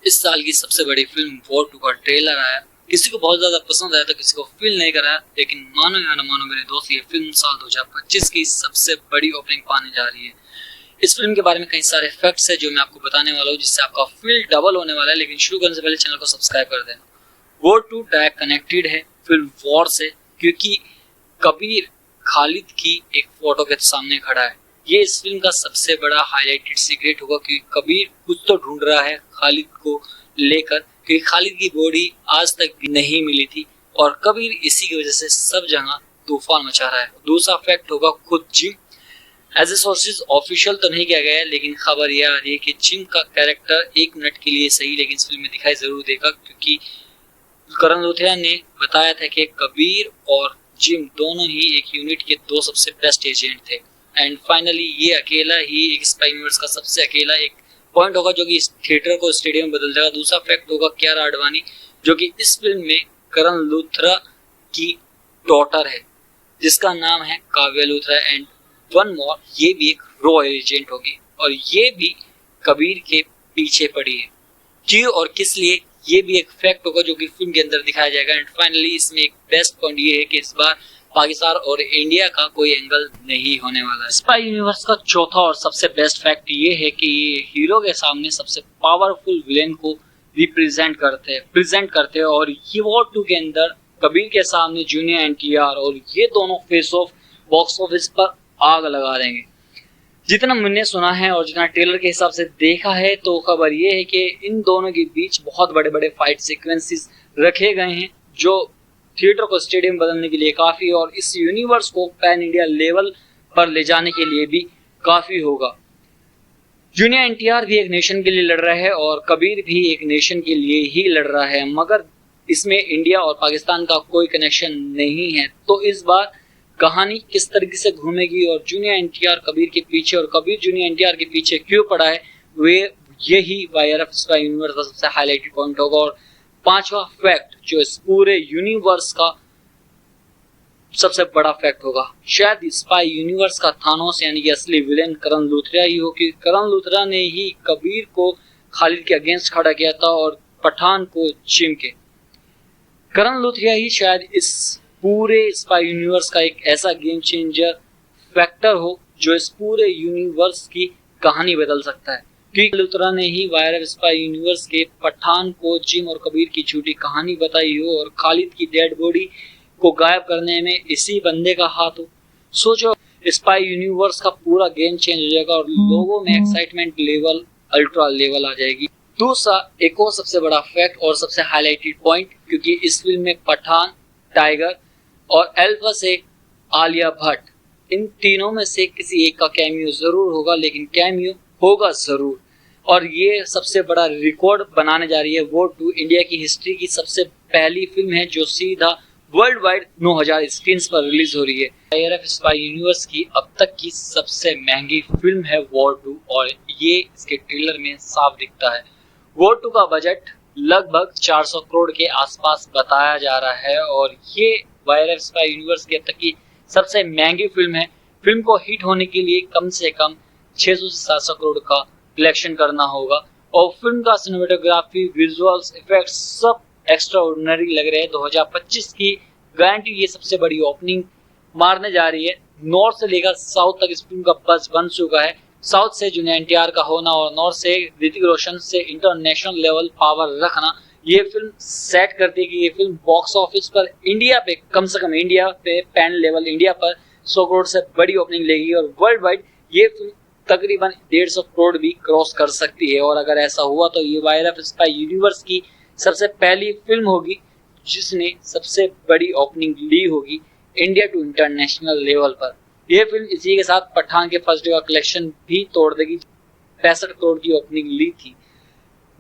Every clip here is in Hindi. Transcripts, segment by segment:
इस साल की सबसे बड़ी फिल्म वॉर 2 का ट्रेलर आया। किसी को बहुत ज्यादा पसंद आया तो किसी को फील नहीं करा, लेकिन मानो या न मानो मेरे दोस्त, ये फिल्म साल 2025 की सबसे बड़ी ओपनिंग पाने जा रही है। इस फिल्म के बारे में कई सारे फैक्ट्स है जो मैं आपको बताने वाला हूँ, जिससे आपका फील डबल होने वाला है। लेकिन शुरू करने से पहले चैनल को सब्सक्राइब कर देना। वॉर 2 डायरेक्ट कनेक्टेड है फिल्म वॉर से, क्योंकि कबीर खालिद की एक फोटो के सामने खड़ा है। ये इस फिल्म का सबसे बड़ा हाईलाइटेड सीक्रेट होगा, क्योंकि कबीर कुछ तो ढूंढ रहा है खालिद को लेकर, क्योंकि खालिद की बॉडी आज तक भी नहीं मिली थी और कबीर इसी की वजह से सब जगह तूफान मचा रहा है। दूसरा फैक्ट होगा खुद जिम। एज ए सोर्सेज ऑफिशियल तो नहीं किया गया है, लेकिन खबर यह आ रही है कि जिम का कैरेक्टर 1 मिनट के लिए सही लेकिन इस फिल्म में दिखाई जरूर देगा, क्योंकि करण लूथरा ने बताया था कि कबीर और जिम दोनों ही एक यूनिट के 2 सबसे बेस्ट एजेंट थे। एंड फाइनली ये अकेला ही एक स्पाई यूनिवर्स का सबसे अकेला एक पॉइंट होगा जो कि इस थिएटर को स्टेडियम बदल देगा। दूसरा फैक्ट होगा कियारा आडवाणी, जो कि इस फिल्म में करण लूथरा की डॉटर है, जिसका नाम है Kavya Luthra. And one more, ये भी एक रॉयल एजेंट होगी और ये भी कबीर के पीछे पड़ी है। क्यों और किस लिए, ये भी एक फैक्ट होगा जो कि फिल्म के अंदर दिखाया जाएगा। एंड फाइनली इसमें एक बेस्ट पॉइंट ये है कि इस बार पाकिस्तान और इंडिया का कोई एंगल नहीं होने वाला है। स्पाई यूनिवर्स का चौथा और सबसे बेस्ट फैक्ट ये है कि ये हीरो के सामने सबसे पावरफुल विलेन को प्रेजेंट करते हैं और ये वॉर 2 के अंदर कबीर के सामने जूनियर एनटीआर, और ये दोनों फेस ऑफ बॉक्स ऑफिस पर आग लगा देंगे। जितना मैंने सुना है और जितना ट्रेलर के हिसाब से देखा है, तो खबर ये है कि इन दोनों के बीच बहुत बड़े बड़े फाइट सीक्वेंसेस रखे गए हैं, जो थिएटर को स्टेडियम बदलने के लिए काफी और इस यूनिवर्स को पैन इंडिया लेवल पर ले जाने के लिए भी काफी होगा। जूनियर एनटीआर भी एक नेशन के लिए लड़ रहा है और कबीर भी एक नेशन के लिए ही लड़ रहा है, मगर इसमें इंडिया और पाकिस्तान का कोई कनेक्शन नहीं है। तो इस बार कहानी किस तरीके से घूमेगी और जूनियर एनटीआर कबीर के पीछे और कबीर जूनियर एनटीआर के पीछे क्यों पड़ा है, वे यही वाईआरएफ स्पाई यूनिवर्स का सबसे हाईलाइटेड पॉइंट होगा। और पांचवा फैक्ट जो इस पूरे यूनिवर्स का सबसे बड़ा फैक्ट होगा, शायद स्पाई यूनिवर्स का थानोस यानी कि असली विलेन करण लूथरा ही हो, कि करण लूथरा ने ही कबीर को खालिद के अगेंस्ट खड़ा किया था और पठान को जिम के। करण लूथरा ही शायद इस पूरे स्पाई यूनिवर्स का एक ऐसा गेम चेंजर फैक्टर हो जो इस पूरे यूनिवर्स की कहानी बदल सकता है, क्योंकि लूथरा ने ही वाईआरएफ स्पाई यूनिवर्स के पठान को जिम और कबीर की झूठी कहानी बताई हो और खालिद की डेड बॉडी को गायब करने में इसी बंदे का हाथ हो। सोचो, स्पाई यूनिवर्स का पूरा गेम चेंज हो जाएगा और लोगों में एक्साइटमेंट लेवल अल्ट्रा लेवल आ जाएगी। दूसरा एक और सबसे बड़ा फैक्ट और सबसे हाईलाइटेड पॉइंट, क्योंकि इस फिल्म में पठान, टाइगर और अल्फा से आलिया भट्ट, इन तीनों में से किसी एक का कैमियो जरूर होगा, लेकिन कैमियो होगा जरूर। और ये सबसे बड़ा रिकॉर्ड बनाने जा रही है। वॉर 2 इंडिया की हिस्ट्री की सबसे पहली फिल्म है जो सीधा वर्ल्ड वाइड 9000 स्क्रीन पर रिलीज हो रही है। वाईआरएफ स्पाई यूनिवर्स की अब तक की सबसे महंगी फिल्म है वॉर 2 और ये इसके ट्रेलर में साफ दिखता है। वॉर 2 का बजट लगभग 400 करोड़ के आसपास बताया जा रहा है और ये वाईआरएफ स्पाई यूनिवर्स की अब तक की सबसे महंगी फिल्म है। फिल्म को हिट होने के लिए कम से कम 600 से 700 करोड़ का कलेक्शन करना होगा और फिल्म का सिनेमेटोग्राफी, विजुअल्स, इफेक्ट्स सब एक्स्ट्रा ऑर्डिनरी लग रहे हैं। 2025 की गारंटी ये सबसे बड़ी ओपनिंग मारने जा रही है। नॉर्थ से लेकर साउथ तक इस फिल्म का बस बन चुका है। साउथ से जूनियर एनटीआर का होना और नॉर्थ से ऋतिक रोशन से इंटरनेशनल लेवल पावर रखना, ये फिल्म सेट करती है कि ये फिल्म बॉक्स ऑफिस पर इंडिया पे कम से कम इंडिया पे पैन लेवल इंडिया पर 100 करोड़ से बड़ी ओपनिंग लेगी और वर्ल्ड वाइड ये फिल्म तकरीबन 150 करोड़ भी क्रॉस कर सकती है। और अगर ऐसा हुआ तो ये वाईआरएफ स्पाई यूनिवर्स की सबसे पहली फिल्म होगी जिसने सबसे बड़ी ओपनिंग ली होगी इंडिया टू इंटरनेशनल लेवल पर। यह फिल्म इसी के साथ पठान के फर्स्ट डे का कलेक्शन भी तोड़ देगी। 65 करोड़ की ओपनिंग ली थी।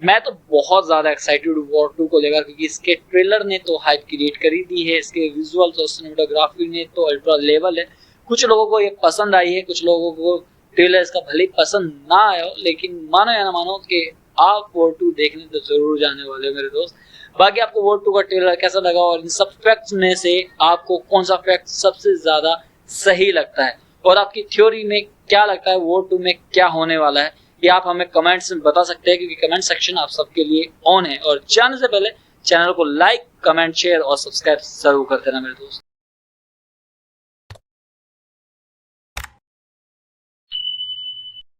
मैं तो बहुत ज्यादा एक्साइटेड हूँ वॉर 2 को लेकर, क्योंकि इसके ट्रेलर ने तो हाइप क्रिएट करी दी है, इसके विजुअल्स और सिनेमेटोग्राफी ने तो अल्ट्रा लेवल है। कुछ लोगों को ये पसंद आई है, कुछ लोगों को ट्रेलर इसका भले पसंद ना आया हो, लेकिन मानो या ना मानो कि आप वॉर 2 देखने तो जरूर जाने वाले हो मेरे दोस्त। बाकी आपको वॉर 2 का ट्रेलर कैसा लगा और इन सब फैक्ट्स में से आपको कौन सा फैक्ट सबसे ज्यादा सही लगता है और आपकी थ्योरी में क्या लगता है वॉर 2 में क्या होने वाला है, ये आप हमें कमेंट्स में बता सकते हैं, क्योंकि कमेंट सेक्शन आप सबके लिए ऑन है। और जाने से पहले चैनल को लाइक, कमेंट, शेयर और सब्सक्राइब जरूर कर देना मेरे दोस्त।